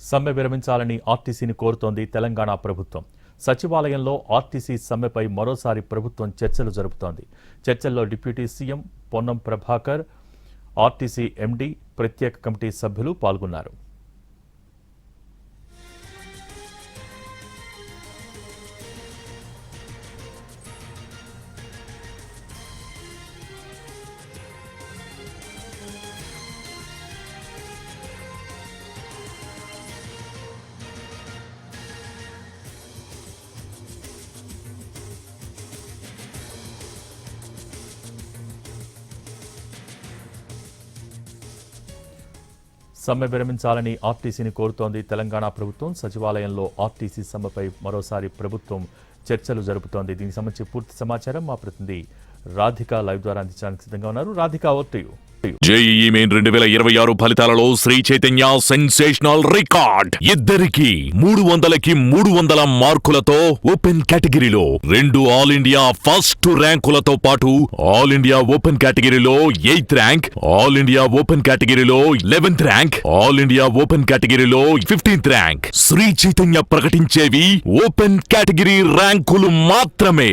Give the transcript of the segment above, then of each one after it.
సమ్మె విరమించాలని ఆర్టీసీని కోరుతోంది తెలంగాణ ప్రభుత్వం. సచివాలయంలో ఆర్టీసీ సమ్మెపై మరోసారి ప్రభుత్వం చర్చలు జరుపుతోంది. చర్చల్లో deputy CM Ponnam Prabhakar, RTC MD, ప్రత్యేక కమిటీ సభ్యులు పాల్గొన్నారు. సమ్మె విరమించాలని ఆర్టీసీని కోరుతోంది తెలంగాణ ప్రభుత్వం. సచివాలయంలో ఆర్టీసీ సమ్మెపై మరోసారి ప్రభుత్వం చర్చలు జరుపుతోంది. దీనికి సంబంధించి పూర్తి సమాచారం మా ప్రతినిధి రాధిక లైవ్ ద్వారా అందించడానికి సిద్ధంగా ఉన్నారు. Radhika, over to you. JEE main 2026 ఫలితాలలో శ్రీ చైతన్య సెన్సేషనల్ రికార్డ్. ఇద్దరికి 300కి 300 మార్కులతో ఓపెన్ కేటగిరీలో 2 ఆల్ ఇండియా ఫస్ట్ ర్యాంకులతో పాటు ఆల్ ఇండియా ఓపెన్ కేటగిరీలో 8th rank, all India open కేటగిరీలో 11th rank, all India open కేటగిరీలో 15th ర్యాంక్. శ్రీ చైతన్య ప్రకటించేవి ఓపెన్ కేటగిరీ ర్యాంకులు మాత్రమే.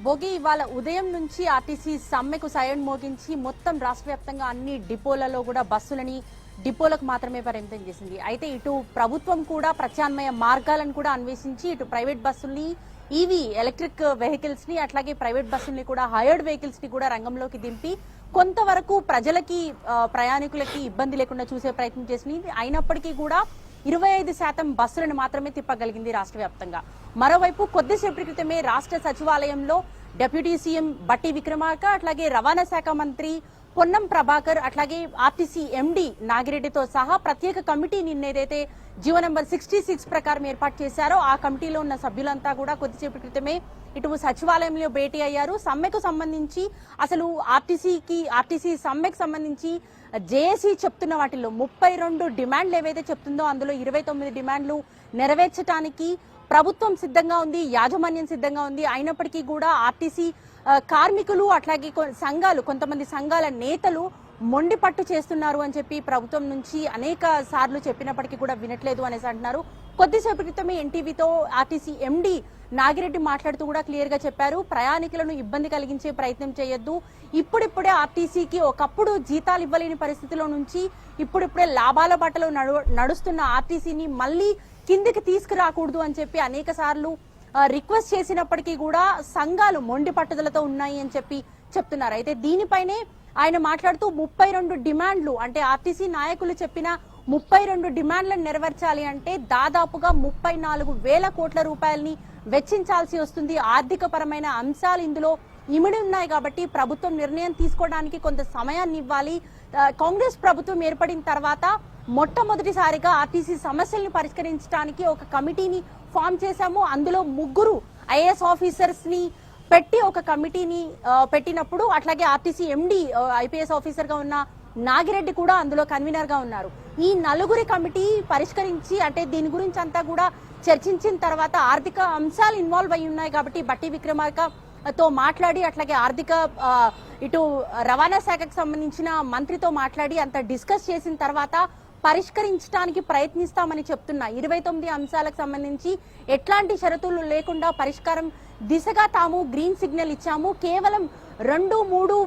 భోగి ఇవాళ ఉదయం నుంచి ఆర్టీసీ సమ్మెకు సైరన్ మోగించి మొత్తం రాష్ట్ర వ్యాప్తంగా అన్ని డిపోలలో కూడా బస్సులని డిపోలకు మాత్రమే పరిమితం చేసింది. అయితే ఇటు ప్రభుత్వం కూడా ప్రత్యామ్నాయ మార్గాలను కూడా అన్వేషించి ఇటు ప్రైవేట్ బస్సుల్ని, ఈవీ ఎలక్ట్రిక్ వెహికల్స్ ని, అట్లాగే ప్రైవేట్ బస్సుల్ని కూడా, హైర్డ్ వెహికల్స్ ని కూడా రంగంలోకి దింపి కొంతవరకు ప్రజలకి, ప్రయాణికులకి ఇబ్బంది లేకుండా చూసే ప్రయత్నం చేసింది. అయినప్పటికీ కూడా 25% బస్సులను మాత్రమే తిప్పగలిగింది రాష్ట్ర వ్యాప్తంగా. మరోవైపు కొద్దిసేపటి క్రితమే రాష్ట్ర సచివాలయంలో డిప్యూటీ సీఎం బట్టి విక్రమార్క, అట్లాగే రవాణా శాఖ మంత్రి పొన్నం ప్రభాకర్, అట్లాగే ఆర్టీసీ ఎండీ నాగిరెడ్డితో సహా ప్రత్యేక కమిటీ నిన్న ఏదైతే జీవో నంబర్ 66 ప్రకారం ఏర్పాటు చేశారో ఆ కమిటీలో ఉన్న సభ్యులంతా కూడా కొద్దిసేపటి క్రితమే ఇటు సచివాలయంలో భేటీ అయ్యారు. సమ్మెకు సంబంధించి అసలు ఆర్టీసీ సమ్మెకు సంబంధించి జేఏసీ చెప్తున్న వాటిల్లో 32 డిమాండ్లు ఏవైతే చెప్తుందో అందులో 29 డిమాండ్లు నెరవేర్చడానికి ప్రభుత్వం సిద్ధంగా ఉంది, యాజమాన్యం సిద్ధంగా ఉంది. అయినప్పటికీ కూడా ఆర్టీసీ కార్మికులు, అట్లాగే కొంతమంది సంఘాల నేతలు మొండి పట్టు చేస్తున్నారు అని చెప్పి ప్రభుత్వం నుంచి అనేక సార్లు చెప్పినప్పటికీ కూడా వినట్లేదు అనేసి అంటున్నారు. కొద్దిసేపు క్రితమే ఎన్టీవీతో ఆర్టీసీ ఎండీ నాగిరెడ్డి మాట్లాడుతూ కూడా క్లియర్ గా చెప్పారు, ప్రయాణికులను ఇబ్బంది కలిగించే ప్రయత్నం చేయొద్దు. ఇప్పుడిప్పుడే ఆర్టీసీకి ఒకప్పుడు జీతాలు ఇవ్వలేని పరిస్థితిలో నుంచి ఇప్పుడిప్పుడే లాభాల బాటలో నడుస్తున్న ఆర్టీసీని మళ్ళీ కిందికి తీసుకురాకూడదు అని చెప్పి అనేక సార్లు రిక్వెస్ట్ చేసినప్పటికీ కూడా సంఘాలు మొండి పట్టుదలతో ఉన్నాయి అని చెప్పి చెప్తున్నారు. అయితే దీనిపైనే ఆయన మాట్లాడుతూ 32 డిమాండ్లు, అంటే ఆర్టీసీ నాయకులు చెప్పిన 32 డిమాండ్లను నెరవేర్చాలి అంటే దాదాపుగా 34,000 కోట్ల రూపాయలని వెచ్చించాల్సి వస్తుంది. ఆర్థిక పరమైన అంశాలు ఇందులో ఇమిడి ఉన్నాయి కాబట్టి ప్రభుత్వం నిర్ణయం తీసుకోవడానికి కొంత సమయాన్ని ఇవ్వాలి. కాంగ్రెస్ ప్రభుత్వం ఏర్పడిన తర్వాత మొట్టమొదటిసారిగా ఆర్టీసీ సమస్యల్ని పరిష్కరించడానికి ఒక కమిటీని ఫామ్ చేశాము. అందులో 3 ఐఏఎస్ ఆఫీసర్స్ ని పెట్టి ఒక కమిటీని పెట్టినప్పుడు, అట్లాగే ఆర్టీసీ ఎండీ ఐపీఎస్ ఆఫీసర్ గా ఉన్న నాగిరెడ్డి కూడా అందులో కన్వీనర్ గా ఉన్నారు. ఈ 4 కమిటీ పరిష్కరించి, అంటే దీని గురించి అంతా కూడా చర్చించిన తర్వాత ఆర్థిక అంశాలు ఇన్వాల్వ్ అయి ఉన్నాయి కాబట్టి బట్టి విక్రమార్కతో మాట్లాడి, అట్లాగే ఆర్థిక ఇటు రవాణా శాఖకు సంబంధించిన మంత్రితో మాట్లాడి అంత డిస్కస్ చేసిన తర్వాత పరిష్కరించడానికి ప్రయత్నిస్తామని చెప్తున్నా 29 అంశాలకు సంబంధించి ఎట్లాంటి షరతులు లేకుండా పరిష్కారం దిశగా తాము గ్రీన్ సిగ్నల్ ఇచ్చాము. కేవలం 2-3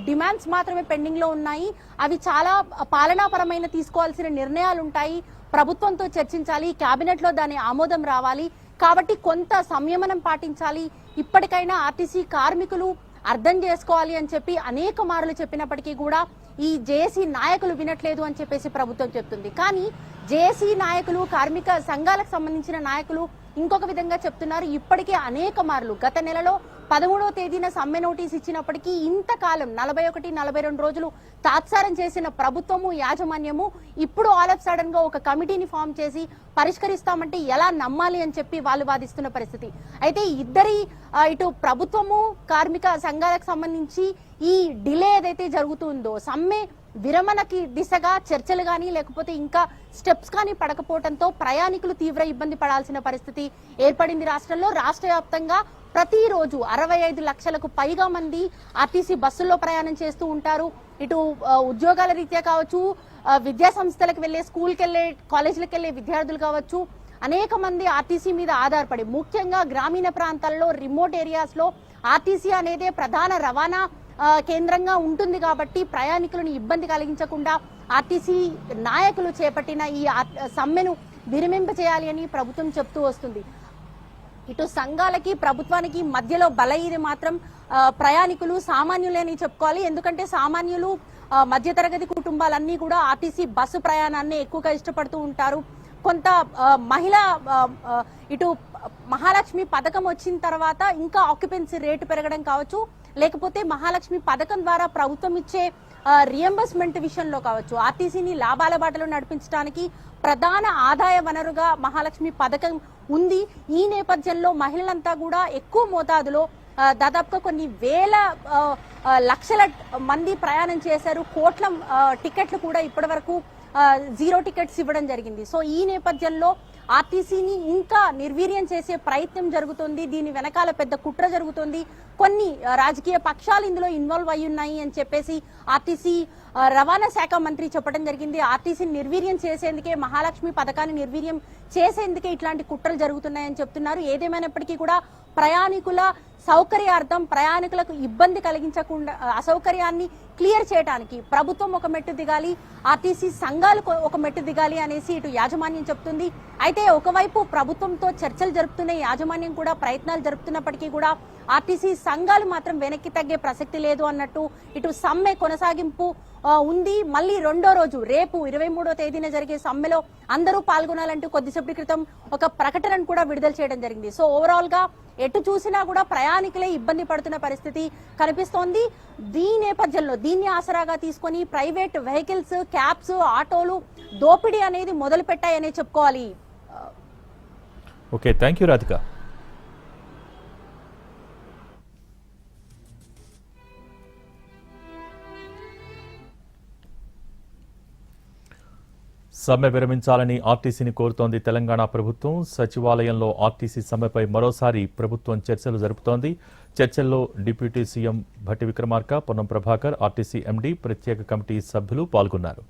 డిమాండ్స్ మాత్రమే పెండింగ్ లో ఉన్నాయి. అవి చాలా పాలనాపరమైన తీసుకోవాల్సిన నిర్ణయాలు ఉంటాయి, ప్రభుత్వంతో చర్చించాలి, కేబినెట్ లో దాని ఆమోదం రావాలి. కాబట్టి కొంత సంయమనం పాటించాలి, ఇప్పటికైనా ఆర్టీసీ కార్మికులు అర్థం చేసుకోవాలి అని చెప్పి అనేక మార్లు చెప్పినప్పటికీ కూడా ఈ జేఏసీ నాయకులు వినట్లేదు అని చెప్పేసి ప్రభుత్వం చెప్తుంది. కానీ జేఏసీ నాయకులు, కార్మిక సంఘాలకు సంబంధించిన నాయకులు ఇంకొక విధంగా చెప్తున్నారు. ఇప్పటికే అనేక మార్లు గత నెలలో 13వ తేదీన సమ్మె నోటీస్ ఇచ్చినప్పటికీ ఇంతకాలం 41-42 రోజులు తాత్సారం చేసిన ప్రభుత్వము, యాజమాన్యము ఇప్పుడు ఆల్ ఆఫ్ సడన్ గా ఒక కమిటీని ఫామ్ చేసి పరిష్కరిస్తామంటే ఎలా నమ్మాలి అని చెప్పి వాళ్ళు వాదిస్తున్న పరిస్థితి. అయితే ఇటు ప్రభుత్వము, కార్మిక సంఘాలకు సంబంధించి ఈ డిలే ఏదైతే జరుగుతుందో, సమ్మె విరమణకి దిశగా చర్చలు కానీ లేకపోతే ఇంకా స్టెప్స్ కానీ పడకపోవడంతో ప్రయాణికులు తీవ్ర ఇబ్బంది పడాల్సిన పరిస్థితి ఏర్పడింది రాష్ట్రంలో. రాష్ట్ర వ్యాప్తంగా ప్రతిరోజు 65 లక్షలకు పైగా మంది ఆర్టీసీ బస్సుల్లో ప్రయాణం చేస్తూ ఉంటారు. ఇటు ఉద్యోగాల రీత్యా కావచ్చు, విద్యా సంస్థలకు వెళ్లే, స్కూల్కి వెళ్లే, కాలేజీలకు వెళ్లే విద్యార్థులు కావచ్చు, అనేక మంది ఆర్టీసీ మీద ఆధారపడి, ముఖ్యంగా గ్రామీణ ప్రాంతాల్లో, రిమోట్ ఏరియాస్ లో ఆర్టీసీ అనేదే ప్రధాన రవాణా కేంద్రంగా ఉంటుంది. కాబట్టి ప్రయాణికులను ఇబ్బంది కలిగించకుండా ఆర్టీసీ నాయకులు చేపట్టిన ఈ సమ్మెను విరమింపచేయాలి అని ప్రభుత్వం చెప్తూ వస్తుంది. ఇటు సంఘాలకి ప్రభుత్వానికి మధ్యలో బలయ్యేది మాత్రం ప్రయాణికులు, సామాన్యులని చెప్పుకోవాలి. ఎందుకంటే సామాన్యులు, మధ్యతరగతి కుటుంబాలన్నీ కూడా ఆర్టీసీ బస్సు ప్రయాణాన్ని ఎక్కువగా ఇష్టపడుతూ ఉంటారు. కొంత మహిళ ఇటు మహాలక్ష్మి పథకం వచ్చిన తర్వాత ఇంకా ఆక్యుపెన్సీ రేటు పెరగడం కావచ్చు, లేకపోతే మహాలక్ష్మి పథకం ద్వారా ప్రభుత్వం ఇచ్చే రియంబర్స్మెంట్ విషయంలో కావచ్చు, ఆర్టీసీని లాభాల బాటలో నడిపించడానికి ప్రధాన ఆదాయ వనరుగా మహాలక్ష్మి పథకం ఉంది. ఈ నేపథ్యంలో మహిళలంతా కూడా ఎక్కువ మోతాదులో దాదాపుగా కొన్ని వేల లక్షల మంది ప్రయాణం చేశారు. కోట్ల టికెట్లు కూడా ఇప్పటి వరకు 0 టికెట్స్ ఇవ్వడం జరిగింది. సో ఈ నేపథ్యంలో ఆర్టీసీని ఇంకా నిర్వీర్యం చేసే ప్రయత్నం జరుగుతుంది. దీని వెనకాల పెద్ద కుట్ర జరుగుతుంది. కొన్ని రాజకీయ పక్షాలు ఇందులో ఇన్వాల్వ్ అయి ఉన్నాయి అని చెప్పేసి ఆర్టీసీ రవాణా శాఖ మంత్రి చెప్పడం జరిగింది. ఆర్టీసీని నిర్వీర్యం చేసేందుకే, మహాలక్ష్మి పథకాన్ని నిర్వీర్యం చేసేందుకే ఇట్లాంటి కుట్రలు జరుగుతున్నాయని చెప్తున్నారు. ఏదేమైనప్పటికీ కూడా ప్రయాణికుల సౌకర్యార్థం, ప్రయాణికులకు ఇబ్బంది కలిగించకుండా అసౌకర్యాన్ని క్లియర్ చేయడానికి ప్రభుత్వం ఒక మెట్టు దిగాలి, ఆర్టీసీ సంఘాలు ఒక మెట్టు దిగాలి అనేసి ఇటు యాజమాన్యం చెప్తుంది. అయితే ఒకవైపు ప్రభుత్వంతో చర్చలు జరుపుతున్న యాజమాన్యం కూడా ప్రయత్నాలు జరుపుతున్నప్పటికీ కూడా ఆర్టీసీ సంఘాలు మాత్రం వెనక్కి తగ్గే ప్రసక్తి లేదు అన్నట్టు ఇటు సమ్మె కొనసాగింపు ఉంది. మళ్ళీ రెండో రోజు రేపు 23వ తేదీన జరిగే సమ్మెలో అందరూ పాల్గొనాలంటూ కొద్దిసేపటి క్రితం ఒక ప్రకటనను కూడా విడుదల చేయడం జరిగింది. సో ఓవరాల్ గా ఎటు చూసినా కూడా ప్రయాణికులే ఇబ్బంది పడుతున్న పరిస్థితి కనిపిస్తోంది. దీని నేపథ్యంలో దీన్ని ఆసరాగా తీసుకొని ప్రైవేట్ వెహికల్స్, క్యాబ్స్, ఆటోలు దోపిడీ అనేది మొదలు పెట్టాయనే చెప్పుకోవాలి. Okay, thank you Radhika. సమ్మె విరమించాలని ఆర్టీసీని కోరుతోంది తెలంగాణ ప్రభుత్వం. సచివాలయంలో ఆర్టీసీ సమ్మెపై మరోసారి ప్రభుత్వం చర్చలు జరుపుతోంది. చర్చల్లో deputy CM Bhatti Vikramarka, Ponnam Prabhakar, RTC MD, ప్రత్యేక కమిటీ సభ్యులు పాల్గొన్నారు.